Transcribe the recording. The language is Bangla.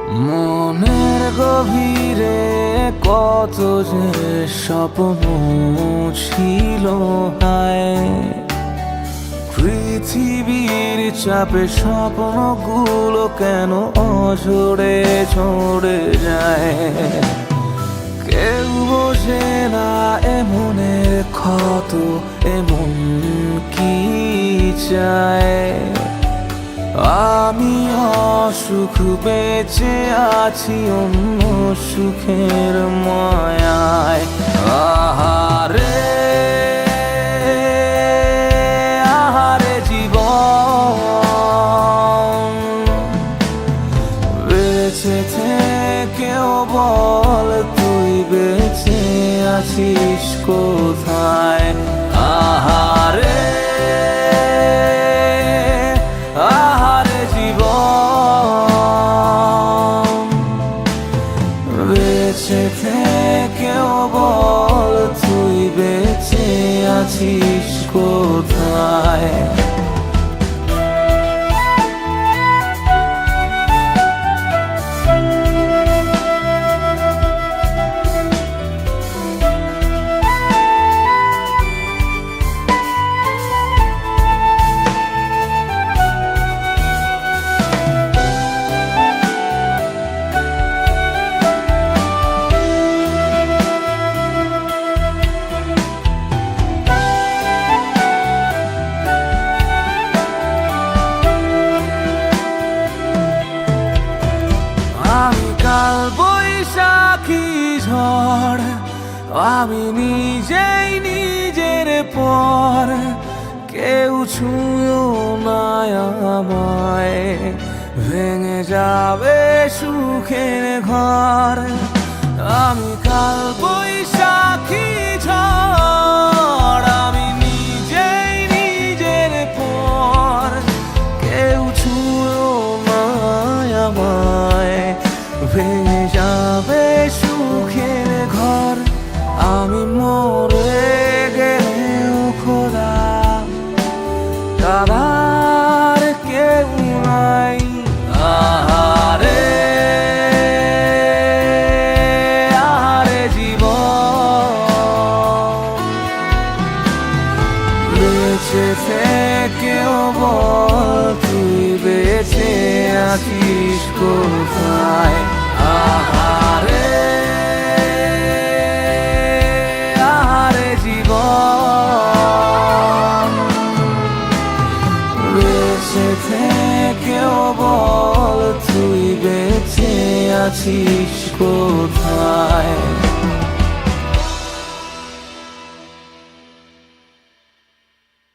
মনের গভীরে কত যে স্বপ্ন ছিল হায়, পৃথিবীর চাপে স্বপ্নগুলো কেন অঝরে ঝরে যায়। কেউ বোঝে না এমনের ক্ষত এমন কি চায়। আমি অসুখ বেঁচে আছি অন্য সুখের মায়ায়। আহারে আহারে জীবন, বেঁচে থেকেও বল তুই বেঁচে আছিস কোথায়। আহারে আহারে জীবন, বেঁচে থেকেও বল তুই বেঁচে আছিস কোথায়। আমি কাল বৈশাখী ঝড়, আমি নিজেই নিজের পর, কেউ ছুঁয়ো না আমায়, ভেঙে যাবে সুখের ঘর। আমি কাল বৈশাখী ঝড়, আমি নিজেই নিজের পর, কেউ ছুঁয়ো না আমায়, ভেঙে যাবে সুখের ঘর। আমি মরে গেলেও খোদা কাদার কেউ নাই। আহারে আহারে জীবন, বেঁচে থেকেও বল তুই বেঁচে আছিস কোথায়। আহারে আহারে জীবন, বেঁচে থেকেও বল তুই বেঁচে আছিস কোথায়।